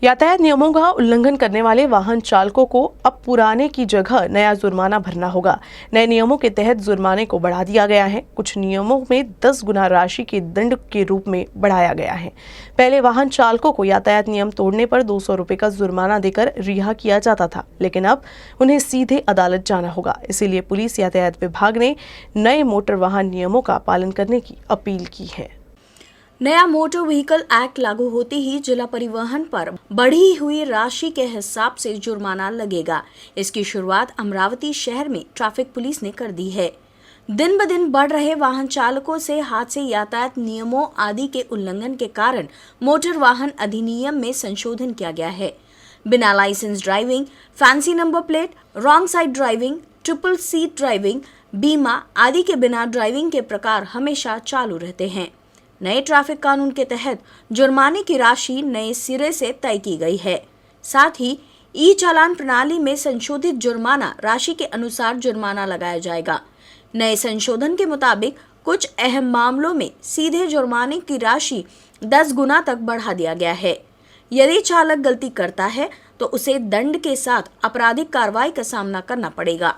यातायात नियमों का उल्लंघन करने वाले वाहन चालकों को अब पुराने की जगह नया जुर्माना भरना होगा। नए नियमों के तहत जुर्माने को बढ़ा दिया गया है। कुछ नियमों में 10 गुना राशि के दंड के रूप में बढ़ाया गया है। पहले वाहन चालकों को यातायात नियम तोड़ने पर 200 रुपए का जुर्माना देकर रिहा किया जाता था, लेकिन अब उन्हें सीधे अदालत जाना होगा। इसीलिए पुलिस यातायात विभाग ने नए मोटर वाहन नियमों का पालन करने की अपील की है। नया मोटर व्हीकल एक्ट लागू होते ही जिला परिवहन पर बढ़ी हुई राशि के हिसाब से जुर्माना लगेगा। इसकी शुरुआत अमरावती शहर में ट्रैफिक पुलिस ने कर दी है। दिन ब दिन बढ़ रहे वाहन चालकों से हादसे, यातायात नियमों आदि के उल्लंघन के कारण मोटर वाहन अधिनियम में संशोधन किया गया है। बिना licence driving, fancy number plate, wrong side driving, triple seat driving, बीमा आदि के बिना ड्राइविंग के प्रकार हमेशा चालू रहते हैं। नए ट्रैफिक कानून के तहत जुर्माने की राशि नए सिरे से तय की गई है। साथ ही ई चालान प्रणाली में संशोधित जुर्माना राशि के अनुसार जुर्माना लगाया जाएगा। नए संशोधन के मुताबिक कुछ अहम मामलों में सीधे जुर्माने की राशि 10 गुना तक बढ़ा दिया गया है। यदि चालक गलती करता है तो उसे दंड के साथ आपराधिक कार्रवाई का सामना करना पड़ेगा।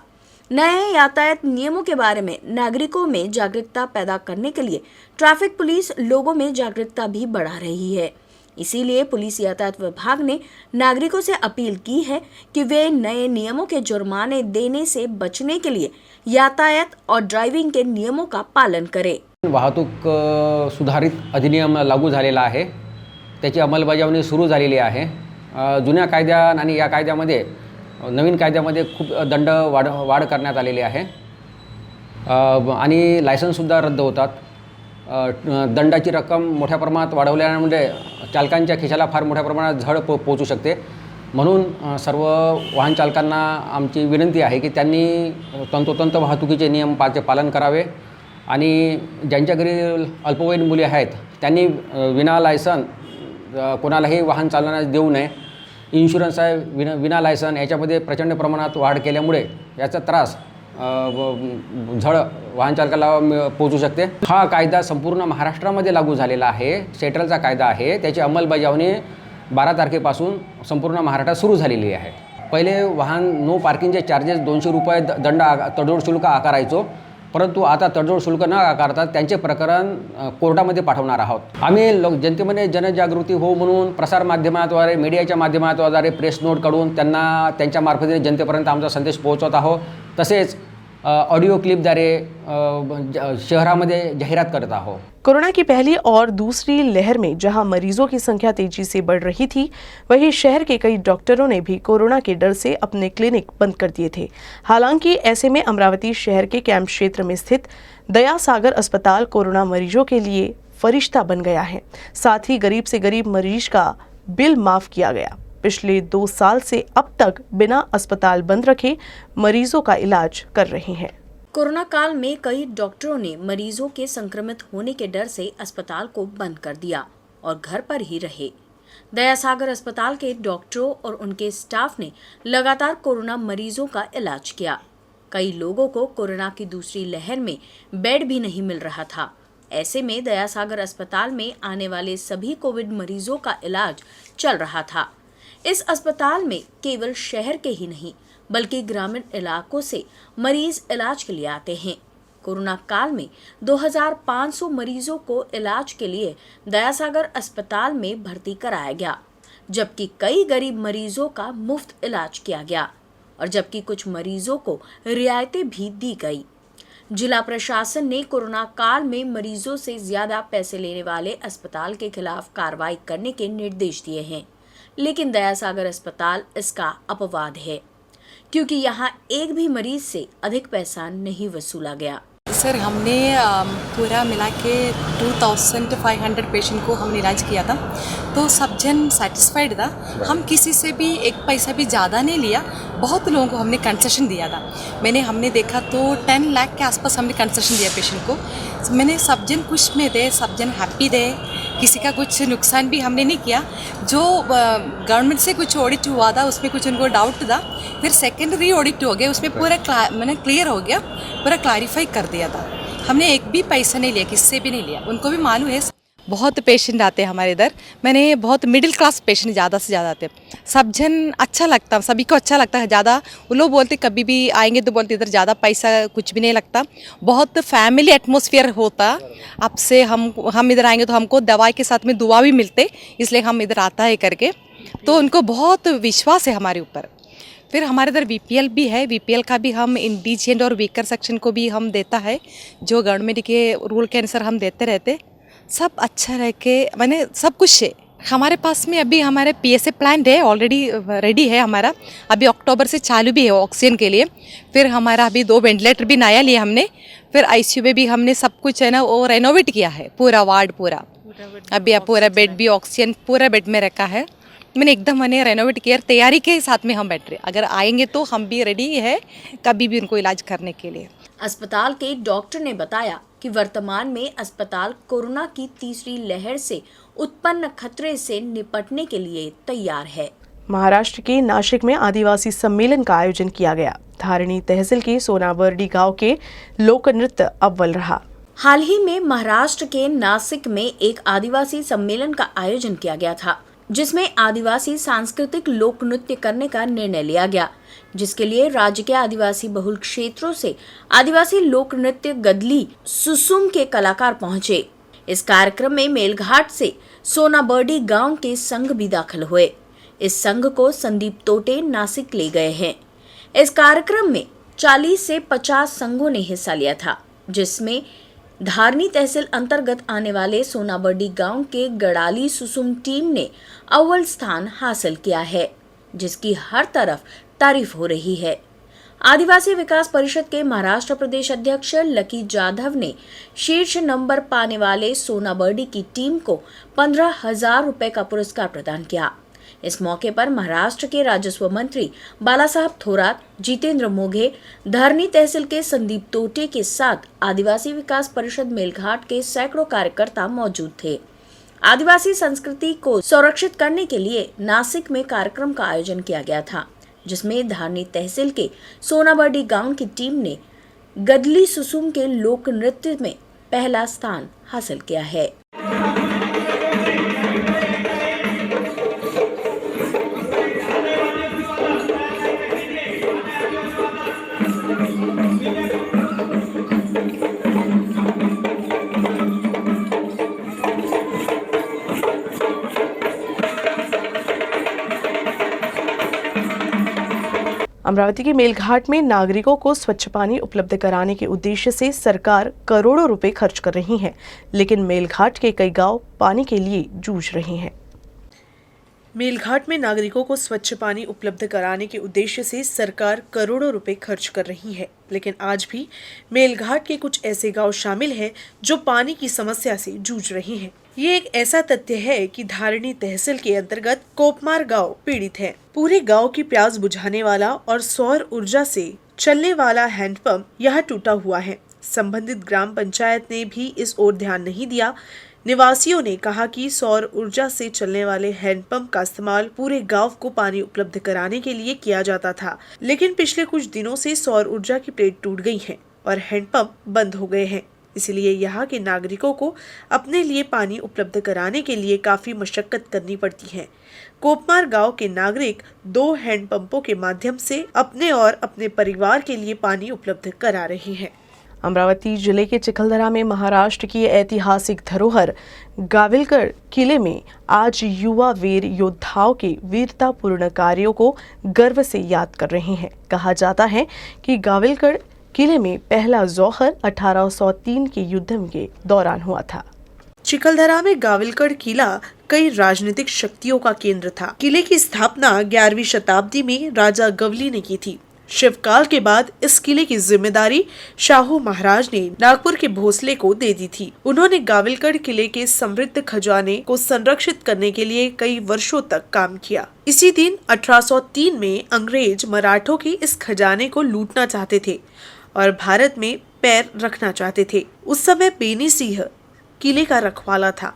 नए यातायात नियमों के बारे में नागरिकों में जागरूकता पैदा करने के लिए ट्रैफिक पुलिस लोगों में जागरूकता भी बढ़ा रही है। इसीलिए पुलिस यातायात विभाग ने नागरिकों से अपील की है कि वे नए नियमों के जुर्माने देने से बचने के लिए यातायात और ड्राइविंग के नियमों का पालन करें। वाहतूक सुधारित अधिनियम लागू झालेला आहे, त्याची अंमलबजावणी सुरू झालेली आहे। जुन्या कायद्या आणि या कायद्यामध्ये नवीन कायद्यामध्ये खूप दंड वाढ करण्यात आलेली आहे आणि लायसन्ससुद्धा रद्द होतात। दंडाची रक्कम मोठ्या प्रमाणात वाढवल्यामुळे चालकांच्या खिशाला फार मोठ्या प्रमाणात झळ पोहोचू शकते। म्हणून सर्व वाहन चालकांना आमची विनंती आहे की त्यांनी तंतोतंत वाहतुकीचे नियम पालन करावे आणि ज्यांच्या घरी अल्पवयीन मुले आहेत त्यांनी विना लायसन कोणालाही वाहन चालवण्यास देऊ नये। इन्शुरन्स आहे विना लायसन याच्यामध्ये प्रचंड प्रमाणात वाढ केल्यामुळे याचा त्रास झळ वाहन चालकाला पोहोचू शकते। हा कायदा संपूर्ण महाराष्ट्रामध्ये लागू झालेला आहे। सेंट्रलचा कायदा आहे, त्याची अंमलबजावणी 12 तारखेपासून संपूर्ण महाराष्ट्रात सुरू झालेली आहे। पहिले वाहन नो पार्किंगचे चार्जेस 200 रुपये दंड तडजोड शुल्क आकारायचो, परंतु आता तडजोड शुल्क न आकारता त्यांचे प्रकरण कोर्टामध्ये पाठवणार आहोत। आम्ही जनतेमध्ये जनजागृती हो म्हणून प्रसार माध्यमाद्वारे, मीडियाच्या माध्यमाद्वारे, प्रेस नोट काढून त्यांना त्यांच्या मार्फत जनतेपर्यंत आमचा संदेश पोहोचवत आहोत। तसेच ऑडियो क्लिपद्वारे शहरामध्ये जाहिरात करत आहोत। कोरोना की पहली और दूसरी लहर में जहां मरीजों की संख्या तेजी से बढ़ रही थी, वहीं शहर के कई डॉक्टरों ने भी कोरोना के डर से अपने क्लिनिक बंद कर दिए थे। हालांकि ऐसे में अमरावती शहर के कैंप क्षेत्र में स्थित दया सागर अस्पताल कोरोना मरीजों के लिए फरिश्ता बन गया है। साथ ही गरीब से गरीब मरीज का बिल माफ किया गया। पिछले 2 साल से अब तक बिना अस्पताल बंद रखे मरीजों का इलाज कर रहे हैं। कोरोना काल में कई डॉक्टरों ने मरीजों के संक्रमित होने के डर से अस्पताल को बंद कर दिया और घर पर ही रहे। दया सागर अस्पताल के डॉक्टरों और उनके स्टाफ ने लगातार कोरोना मरीजों का इलाज किया। कई लोगों को कोरोना की दूसरी लहर में बेड भी नहीं मिल रहा था। ऐसे में दया सागर अस्पताल में आने वाले सभी कोविड मरीजों का इलाज चल रहा था। इस अस्पताल में केवल शहर के ही नहीं बल्कि ग्रामीण इलाकों से मरीज इलाज के लिए आते हैं। कोरोना काल में 2500 मरीजों को इलाज के लिए दया सागर अस्पताल में भर्ती कराया गया, जबकि कई गरीब मरीजों का मुफ्त इलाज किया गया और जबकि कुछ मरीजों को रियायतें भी दी गई। जिला प्रशासन ने कोरोना काल में मरीजों से ज्यादा पैसे लेने वाले अस्पताल के खिलाफ कार्रवाई करने के निर्देश दिए हैं, लेकिन दया सागर अस्पताल इसका अपवाद है, क्योंकि यहाँ एक भी मरीज से अधिक पैसा नहीं वसूला गया। सर, हमने पूरा मिला के 2500 पेशेंट को हमने इलाज किया था, तो सब जन सेटिस्फाइड था। हम किसी से भी एक पैसा भी ज़्यादा नहीं लिया। बहुत लोगों को हमने कंसेशन दिया था। हमने देखा तो 10 लाख के आसपास हमने कंसेशन दिया पेशेंट को। मैंने सब जन खुश में थे, सब जन हैप्पी थे, किसी का कुछ नुकसान भी हमने नहीं किया। जो गवर्नमेंट से कुछ ऑडिट हुआ था उसमें कुछ उनको डाउट था, फिर सेकेंडरी ऑडिट हो गया, उसमें पूरा क्लियर हो गया, पूरा क्लैरिफाई कर दिया था। हमने एक भी पैसा नहीं लिया, किससे भी नहीं लिया। उनको भी मालूम है बहुत पेशेंट आते हैं हमारे इधर। मैंने बहुत मिडिल क्लास पेशेंट ज़्यादा से ज़्यादा आते हैं। सब जन अच्छा लगता है, सभी को अच्छा लगता है। ज़्यादा वो लोग बोलते कभी भी आएंगे तो बोलते इधर ज़्यादा पैसा कुछ भी नहीं लगता, बहुत फैमिली एटमॉस्फेयर होता। अब से हम इधर आएंगे तो हमको दवाई के साथ में दुआ भी मिलते, इसलिए हम इधर आता है करके। तो उनको बहुत विश्वास है हमारे ऊपर। फिर हमारे इधर बीपीएल भी है, बीपीएल का भी हम इंडिजेंट और वीकर सेक्शन को भी हम देता है, जो गवर्नमेंट के रूल के अनुसार हम देते रहते। सब अच्छा रह के मैंने सब कुछ है हमारे पास में। अभी हमारे पीएसए प्लान है, ऑलरेडी रेडी है हमारा, अभी अक्टूबर से चालू भी है ऑक्सीजन के लिए। फिर हमारा अभी 2 वेंटिलेटर भी नया लिया हमने। फिर आईसीयू में भी हमने सब कुछ है ना वो रेनोवेट किया है, पूरा वार्ड पूरा। अभी पूरा बेड भी ऑक्सीजन पूरा बेड में रखा है। मैंने रेनोवेट किया, तैयारी के साथ में हम बैठ रहे। अगर आएंगे तो हम भी रेडी है कभी भी उनको इलाज करने के लिए। अस्पताल के डॉक्टर ने बताया कि वर्तमान में अस्पताल कोरोना की तीसरी लहर से उत्पन्न खतरे से निपटने के लिए तैयार है। महाराष्ट्र के नासिक में आदिवासी सम्मेलन का आयोजन किया गया। धारणी तहसील के सोनाबर्डी गांव के लोक नृत्य अव्वल रहा। हाल ही में महाराष्ट्र के नासिक में एक आदिवासी सम्मेलन का आयोजन किया गया था, जिसमें आदिवासी सांस्कृतिक लोक नृत्य करने का निर्णय लिया गया, जिसके लिए राज्य के आदिवासी बहुल क्षेत्रों से आदिवासी लोक नृत्य गदली सुसुम के कलाकार पहुंचे। इस कार्यक्रम में मेलघाट से सोनाबर्डी गांव के संघ भी दाखिल हुए। इस संघ को संदीप तोटे नासिक ले गए हैं। इस कार्यक्रम में 40 से 50 संघों ने हिस्सा लिया था, जिसमें धारणी तहसील अंतर्गत आने वाले सोनाबर्डी गांव के गड़ाली सुसुम टीम ने अव्वल स्थान हासिल किया है, जिसकी हर तरफ तारीफ हो रही है। आदिवासी विकास परिषद के महाराष्ट्र प्रदेश अध्यक्ष लकी जाधव ने शीर्ष नंबर पाने वाले सोनाबर्डी की टीम को 15,000 रुपए का पुरस्कार प्रदान किया। इस मौके पर महाराष्ट्र के राजस्व मंत्री बालासाहब थोरात, जितेंद्र मोघे, धारणी तहसील के संदीप तोटे के साथ आदिवासी विकास परिषद मेलघाट के सैकड़ों कार्यकर्ता मौजूद थे। आदिवासी संस्कृति को संरक्षित करने के लिए नासिक में कार्यक्रम का आयोजन किया गया था, जिसमें धारणी तहसील के सोनाबर्डी गांव की टीम ने गदली सुसुम के लोक नृत्य में पहला स्थान हासिल किया है। अमरावती के मेलघाट में नागरिकों को स्वच्छ पानी उपलब्ध कराने के उद्देश्य से सरकार करोड़ों रुपए खर्च कर रही है, लेकिन मेलघाट के कई गांव पानी के लिए जूझ रहे हैं। मेलघाट में नागरिकों को स्वच्छ पानी उपलब्ध कराने के उद्देश्य से सरकार करोड़ों रुपए खर्च कर रही है, लेकिन आज भी मेलघाट के कुछ ऐसे गांव शामिल हैं जो पानी की समस्या से जूझ रहे हैं। ये एक ऐसा तथ्य है कि धारणी तहसील के अंतर्गत कोपमार गांव पीड़ित है। पूरे गांव की प्यास बुझाने वाला और सौर ऊर्जा से चलने वाला हैंडपंप यह टूटा हुआ है। संबंधित ग्राम पंचायत ने भी इस ओर ध्यान नहीं दिया। निवासियों ने कहा कि सौर ऊर्जा से चलने वाले हैंडपंप का इस्तेमाल पूरे गांव को पानी उपलब्ध कराने के लिए किया जाता था, लेकिन पिछले कुछ दिनों से सौर ऊर्जा की प्लेट टूट गई है और हैंडपंप बंद हो गए हैं। इसलिए यहाँ के नागरिकों को अपने लिए पानी उपलब्ध कराने के लिए काफी मशक्कत करनी पड़ती है। कोपमार गांव के नागरिक 2 हैंडपंपों के माध्यम से अपने और अपने परिवार के लिए पानी उपलब्ध करा रहे हैं। अमरावती जिले के चिखलदरा में महाराष्ट्र की ऐतिहासिक धरोहर गाविलगढ़ किले में आज युवा वीर योद्धाओं के वीरतापूर्ण कार्यों को गर्व से याद कर रहे हैं। कहा जाता है कि गाविलगढ़ किले में पहला जौहर 1803 के युद्ध के दौरान हुआ था। चिखलदरा में गाविलगढ़ किला कई राजनीतिक शक्तियों का केंद्र था। किले की स्थापना 11वीं शताब्दी में राजा गवली ने की थी। शिवकाल के बाद इस किले की जिम्मेदारी शाहू महाराज ने नागपुर के भोसले को दे दी थी। उन्होंने गाविलगढ़ किले के समृद्ध खजाने को संरक्षित करने के लिए कई वर्षों तक काम किया। इसी दिन 1803 में अंग्रेज मराठों के इस खजाने को लूटना चाहते थे और भारत में पैर रखना चाहते थे। उस समय बेनी सिंह किले का रखवाला था।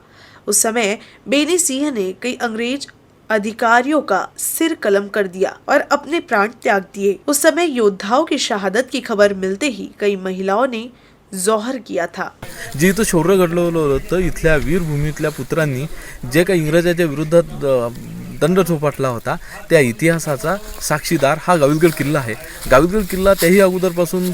उस समय बेनी सिंह ने कई अंग्रेज अधिकारियों का सिर कलम कर दिया और अपने प्राण त्याग दिए। उस समय योद्धाओं की शहादत की खबर मिलते ही कई महिलाओं ने जौहर किया था। जे इथं शौर्य घडवलं होतं इथल्या वीरभूमीतल्या पुत्रांनी जे काही इंग्रजाच्या विरोधात दंड थोपटला होता त्या इतिहासाचा साक्षीदार हा गाविलगड किल्ला आहे. गाविलगड किल्ला त्याही अगोदरपासून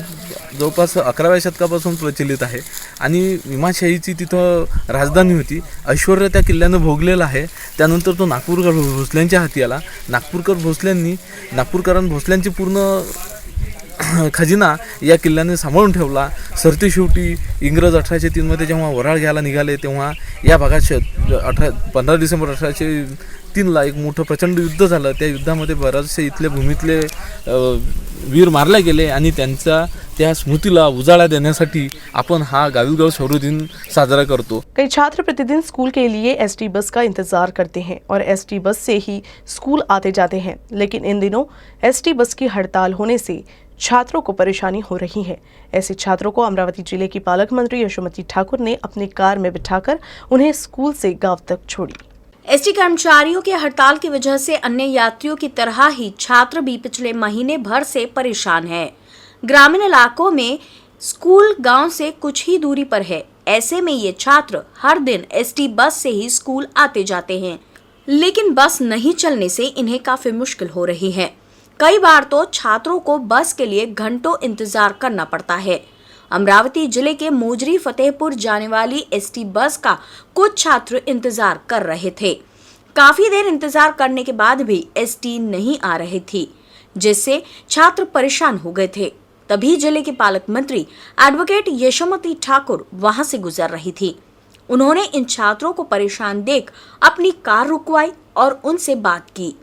जवळपास 11व्या शतकापासून प्रचलित आहे आणि निमाशाहीची तिथं राजधानी होती. ऐश्वर्य त्या किल्ल्यानं भोगलेलं आहे. त्यानंतर तो नागपूरकर भोसल्यांच्या हाती आला. नागपूरकरांनी भोसल्यांची पूर्ण खजिना या किल्ल्याने सांभाळून ठेवला. सरतेशेवटी इंग्रज 1803 मध्ये जेव्हा वराळ घ्यायला निघाले तेव्हा या भागात 15 डिसेंबर 1803ला एक मोठं प्रचंड युद्ध झालं. त्या युद्धामध्ये बरेचसे इथल्या भूमीतले वीर मारले गेले आणि त्यांचा त्या स्मृतीला उजाळा देण्यासाठी आपण हा गाविलगड शौर्य दिन साजरा करतो. कई छात्र प्रतिदिन स्कूल के लिए एसटी बस का इंतजार करते हैं और एसटी बस से ही स्कूल आते जाते हैं, लेकिन इन दिनों एसटी बस की हड़ताल होने से छात्रों को परेशानी हो रही है। ऐसे छात्रों को अमरावती जिले की पालक मंत्री यशोमती ठाकुर ने अपनी कार में बिठाकर उन्हें स्कूल से गांव तक छोड़ी। एसटी कर्मचारियों के हड़ताल की वजह से अन्य यात्रियों की तरह ही छात्र भी पिछले महीने भर से परेशान हैं। ग्रामीण इलाकों में स्कूल गांव से कुछ ही दूरी पर है। ऐसे में ये छात्र हर दिन एसटी बस से ही स्कूल आते जाते हैं, लेकिन बस नहीं चलने से इन्हें काफी मुश्किल हो रही है। कई बार तो छात्रों को बस के लिए घंटों इंतजार करना पड़ता है। अमरावती जिले के मोजरी फतेहपुर जाने वाली एसटी बस का कुछ छात्र इंतजार कर रहे थे। काफी देर इंतजार करने के बाद भी एसटी नहीं आ रही थी, जिससे छात्र परेशान हो गए थे। तभी जिले के पालक मंत्री एडवोकेट यशोमती ठाकुर वहां से गुजर रही थी। उन्होंने इन छात्रों को परेशान देख अपनी कार रुकवाई और उनसे बात की।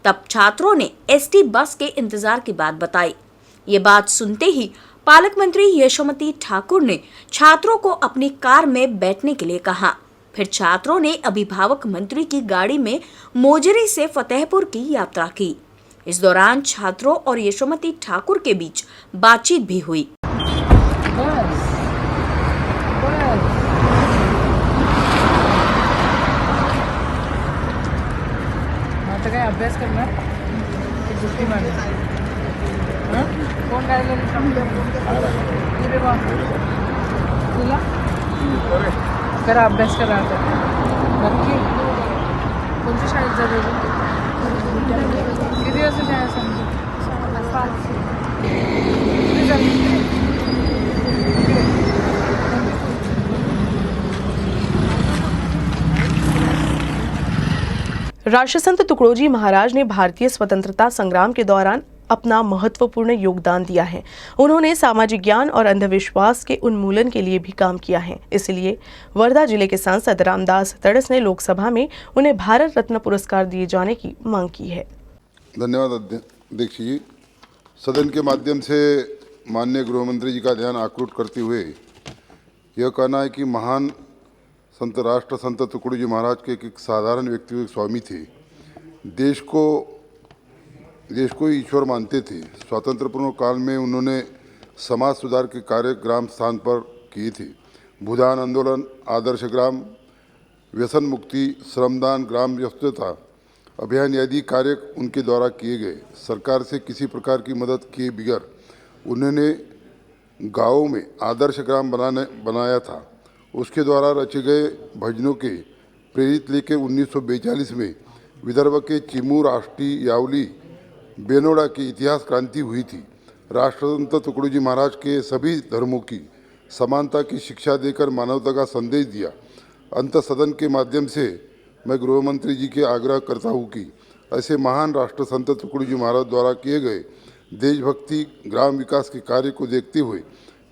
तब छात्रों ने एसटी बस के इंतजार की बात बताई। ये बात सुनते ही पालक मंत्री यशोमती ठाकुर ने छात्रों को अपनी कार में बैठने के लिए कहा। फिर छात्रों ने अभिभावक मंत्री की गाड़ी में मोजरी से फतेहपुर की यात्रा की। इस दौरान छात्रों और यशोमती ठाकुर के बीच बातचीत भी हुई। आता काय अभ्यास करणार की सुट्टी मारणार? कोण गायला रे बा तुला करा अभ्यास करा आता नक्की. कोणत्या शाळेत जातो किती वाजता शाळा सांगतो? 5. राष्ट्रसंत तुकडोजी महाराज ने भारतीय स्वतंत्रता संग्राम के दौरान अपना महत्वपूर्ण योगदान दिया है। उन्होंने सामाजिक ज्ञान और अंधविश्वास के उन्मूलन के लिए भी काम किया है। इसलिए वर्धा जिले के सांसद रामदास तड़स ने लोकसभा में उन्हें भारत रत्न पुरस्कार दिए जाने की मांग की है। धन्यवाद अध्यक्ष जी। सदन के माध्यम से माननीय गृह मंत्री जी का ध्यान आकृष्ट करते हुए यह कहना है कि महान संत राष्ट्र संत तुकडोजी महाराज के एक साधारण व्यक्ति एक स्वामी थे। देश को ईश्वर मानते थे। स्वातंत्रपूर्व काल में उन्होंने समाज सुधार के कार्य ग्राम स्थान पर किए थे। भूदान आंदोलन, आदर्श ग्राम, व्यसन मुक्ति, श्रमदान, ग्राम व्यस्तता अभियान आदि कार्य उनके द्वारा किए गए। सरकार से किसी प्रकार की मदद किए बगैर उन्होंने गाँवों में आदर्श ग्राम बनाया था। उसके द्वारा रचे गए भजनों के प्रेरित लेकर 1942 में विदर्भ के चिमूर, आष्टी, यावली, बेनोड़ा की इतिहास क्रांति हुई थी। राष्ट्रसंत तुकडोजी महाराज के सभी धर्मों की समानता की शिक्षा देकर मानवता का संदेश दिया। अंत सदन के माध्यम से मैं गृह मंत्री जी के आग्रह करता हूँ कि ऐसे महान राष्ट्रसंत तुकडोजी महाराज द्वारा किए गए देशभक्ति, ग्राम विकास के कार्य को देखते हुए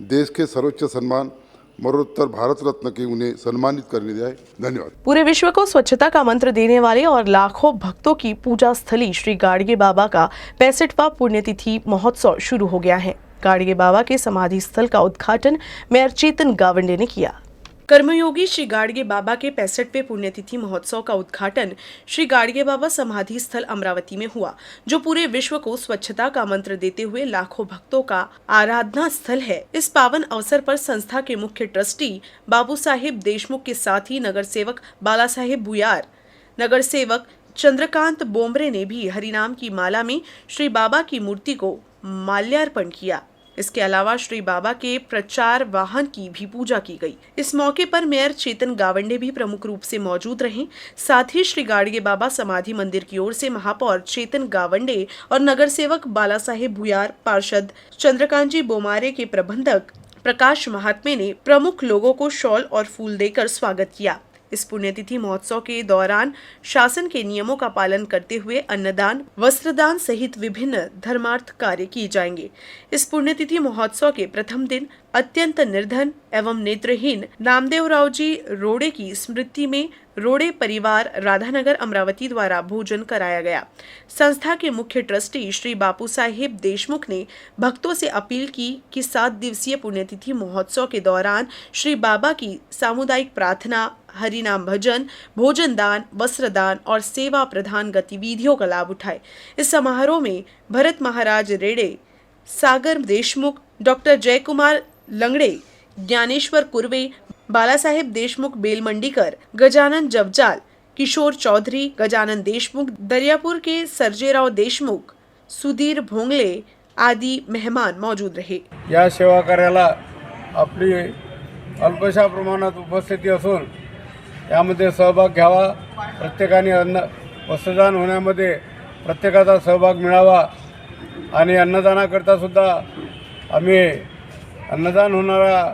देश के सर्वोच्च सम्मान मरणोत्तर भारत रत्न के उन्हें सम्मानित करने जाए। धन्यवाद। पूरे विश्व को स्वच्छता का मंत्र देने वाले और लाखों भक्तों की पूजा स्थली श्री गाडगे बाबा का 65वां पुण्यतिथि महोत्सव शुरू हो गया है। गाडगे बाबा के समाधि स्थल का उद्घाटन मेयर चेतन गावंडे ने किया। कर्मयोगी श्री गाडगे बाबा के 65वें पुण्यतिथि महोत्सव का उद्घाटन श्री गाडगे बाबा समाधि स्थल अमरावती में हुआ, जो पूरे विश्व को स्वच्छता का मंत्र देते हुए लाखों भक्तों का आराधना स्थल है। इस पावन अवसर पर संस्था के मुख्य ट्रस्टी बाबू साहेब देशमुख के साथ ही नगर सेवक बाला साहेब बुयार, नगर सेवक चंद्रकांत बोमरे ने भी हरिनाम की माला में श्री बाबा की मूर्ति को माल्यार्पण किया। इसके अलावा श्री बाबा के प्रचार वाहन की भी पूजा की गई। इस मौके पर मेयर चेतन गावंडे भी प्रमुख रूप से मौजूद रहे। साथ ही श्री गाड़गे बाबा समाधि मंदिर की ओर से महापौर चेतन गावंडे और नगर सेवक बाला साहेब भुयार, पार्षद चंद्रकांत जी बोमारे के प्रबंधक प्रकाश महात्मे ने प्रमुख लोगों को शॉल और फूल देकर स्वागत किया। इस पुण्यतिथि महोत्सव के दौरान शासन के नियमों का पालन करते हुए अन्नदान, वस्त्रदान सहित विभिन्न धर्मार्थ कार्य किए जाएंगे। इस पुण्यतिथि महोत्सव के प्रथम दिन अत्यंत निर्धन एवं नेत्रहीन नामदेवराव जी रोड़े की स्मृति में रोड़े परिवार राधानगर अमरावती द्वारा भोजन कराया गया। संस्था के मुख्य ट्रस्टी श्री बापू साहेब देशमुख ने भक्तों से अपील की कि 7 दिवसीय पुण्यतिथि महोत्सव के दौरान श्री बाबा की सामुदायिक प्रार्थना, हरिनाम भजन, भोजन दान, वस्त्रदान और सेवा प्रधान गतिविधियों का लाभ उठाए। इस समारोह में भरत महाराज रेड़े, सागर देशमुख, डॉक्टर जयकुमार लंगड़े, ज्ञानेश्वर कुर्वे, बाला साहेब देशमुख बेलमंडीकर, गजानन जवजाल, किशोर चौधरी, गजानन देशमुख, दरियापुर के सर्जेराव देशमुख, सुधीर भोंगले आदि मेहमान मौजूद रहे। या सेवा कार्याला आपली अल्पशा प्रमाणात उपस्थिती असून यामध्ये सहभाग घ्यावा। प्रत्येकाने वस्त्रदान होण्यामध्ये प्रत्येकाचा सहभाग मिळावा आणि अन्नदानाकरता सुद्धा आम्ही अन्नदान होणारा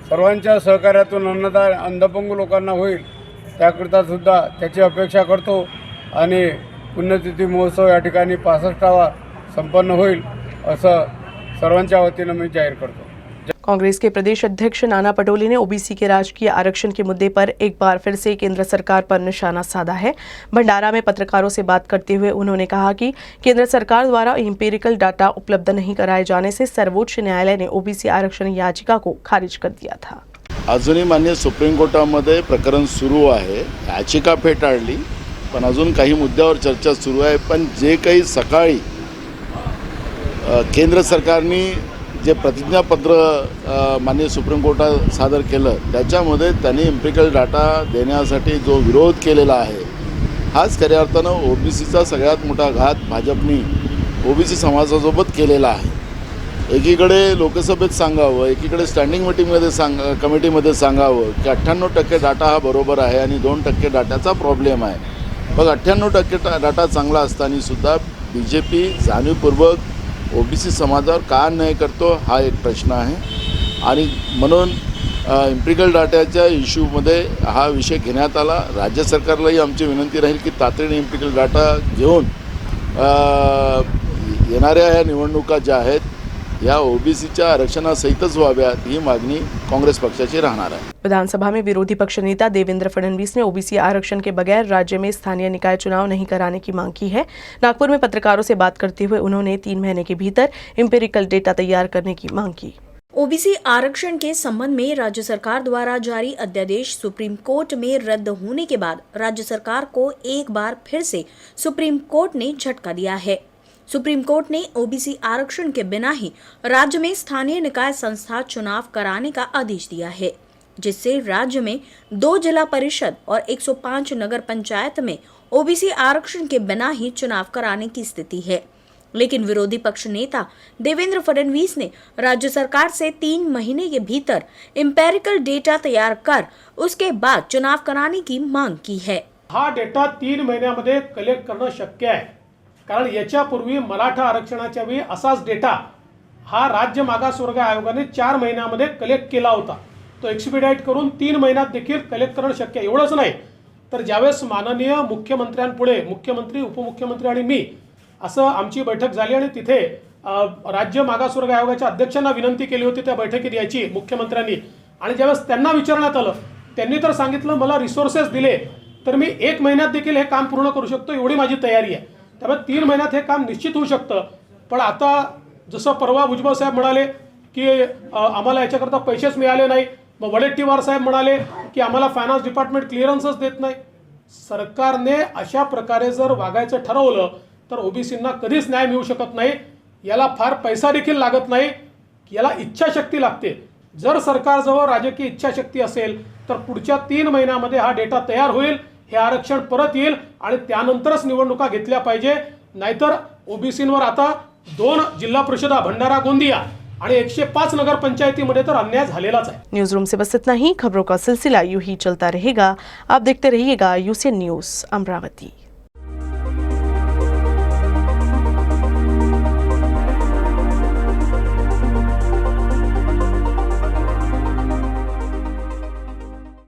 सर्वांच्या सहकार्यातून अन्नदान अंधपंगू लोकांना होईल त्याकरता सुद्धा त्याची अपेक्षा करतो आणि पुण्यतिथी महोत्सव या ठिकाणी 65वा संपन्न होईल असं सर्वांच्या वतीनं मी जाहीर करतो। कांग्रेस के प्रदेश अध्यक्ष नाना पटोले ने ओबीसी के राजकीय आरक्षण के मुद्दे पर एक बार फिर से केंद्र सरकार पर निशाना साधा है। भंडारा में पत्रकारों से बात करते हुए उन्होंने कहा कि केंद्र सरकार द्वारा एम्पिरिकल डाटा उपलब्ध नहीं कराए जाने से सर्वोच्च न्यायालय ने ओबीसी आरक्षण याचिका को खारिज कर दिया था। अजूनही मान्य सुप्रीम कोर्टामध्ये प्रकरण सुरू आहे। याचिका फेटाळली पण अजून काही मुद्द्यावर चर्चा सुरू आहे। पण जे काही सकाळी केंद्र सरकारने जे प्रतिज्ञापत्र माननीय सुप्रीम कोर्टात सादर केलं त्याच्यामध्ये त्यांनी एम्पिरिकल डाटा देण्यासाठी जो विरोध केलेला आहे हाच खऱ्या अर्थानं ओबीसीचा सगळ्यात मोठा घात भाजपने ओबीसी समाजासोबत केलेला आहे। एकीकडे लोकसभेत सांगावं, एकीकडे स्टँडिंग मीटिंगमध्ये कमिटीमध्ये सांगावं की 98% डाटा हा बरोबर आहे आणि 2% डाटाचा प्रॉब्लेम आहे। मग 98% डाटा चांगला असताना सुद्धा बीजेपी जाणीवपूर्वक ओबीसी समाजावर का अन्याय करतो हा एक प्रश्न आहे आणि म्हणून एम्पिरिकल डाटाच्या इश्यूमध्ये हा विषय घेण्यात आला। राज्य सरकारलाही आमची विनंती राहील की तातडीने एम्पिरिकल डाटा घेऊन येणाऱ्या या निवडणुका ज्या आहेत या ओबीसीच्या आरक्षणासहितच व्हाव्यात ही मागणी कांग्रेस पक्षाची राहणार आहे। विधानसभा में विरोधी पक्ष नेता देवेंद्र फडणवीस ने ओबीसी आरक्षण के बगैर राज्य में स्थानीय निकाय चुनाव नहीं कराने की मांग की है। नागपुर में पत्रकारों से बात करते हुए उन्होंने 3 महीने के भीतर एम्पिरिकल डेटा तैयार करने की मांग की। ओबीसी आरक्षण के संबंध में राज्य सरकार द्वारा जारी अध्यादेश सुप्रीम कोर्ट में रद्द होने के बाद राज्य सरकार को एक बार फिर से सुप्रीम कोर्ट ने झटका दिया है। सुप्रीम कोर्ट ने ओबीसी आरक्षण के बिना ही राज्य में स्थानीय निकाय संस्था चुनाव कराने का आदेश दिया है, जिससे राज्य में 2 जिला परिषद और 105 नगर पंचायत में ओबीसी आरक्षण के बिना ही चुनाव कराने की स्थिति है। लेकिन विरोधी पक्ष नेता देवेंद्र फडणवीस ने राज्य सरकार से 3 महीने के भीतर एम्पिरिकल डेटा तैयार कर उसके बाद चुनाव कराने की मांग की है। हा डेटा 3 महिन्यामध्ये कलेक्ट करणं शक्य आहे, कारण याच्यापूर्वी मराठा आरक्षणाच्या वेळी असाच डेटा हा राज्य मागासवर्ग आयोगाने 4 महिन्यामध्ये कलेक्ट केला होता। तो एक्सपिडाइट करून 3 महिन्यात देखील कलेक्ट करणं शक्य आहे। एवढंच नाही तर ज्यावेळेस माननीय मुख्यमंत्र्यांपुढे मुख्यमंत्री, उपमुख्यमंत्री आणि मी असं आमची बैठक झाली आणि तिथे राज्य मागासवर्ग आयोगाच्या अध्यक्षांना विनंती केली होती त्या बैठकीत याची मुख्यमंत्र्यांनी, आणि ज्यावेळेस त्यांना विचारण्यात आलं त्यांनी तर सांगितलं मला रिसोर्सेस दिले तर मी 1 महिन्यात देखील हे काम पूर्ण करू शकतो, एवढी माझी तयारी आहे। त्यामुळे 3 महिन्यात हे काम निश्चित होऊ शकतं। पण आता जसं परवा भुजबळ साहेब म्हणाले की आम्हाला याच्याकरता पैसेच मिळाले नाही, मग वडेट्टीवार साहेब म्हणाले की आम्हाला फायनान्स डिपार्टमेंट क्लिअरन्सच देत नाही। सरकारने अशा प्रकारे जर वागायचं ठरवलं तर ओबीसींना कधीच न्याय मिळू शकत नाही। याला फार पैसा देखील लागत नाही, याला इच्छाशक्ती लागते। जर सरकारजवळ राजकीय इच्छाशक्ती असेल तर पुढच्या 3 महिन्यामध्ये हा डेटा तयार होईल, हे आरक्षण परत येईल आणि त्यानंतरच निवडणुका घेतल्या पाहिजे। नाहीतर ओबीसींवर आता 2 जिल्हा परिषदा भंडारा गोंदिया आणि 105 नगरपंचायतीमध्ये तर अन्याय झालेलाच आहे. न्यूज रूम से बस इतना ही. खबरों का सिलसिला यूं ही चलता रहेगा. आप देखते रहिएगा यूसीएन न्यूज अमरावती.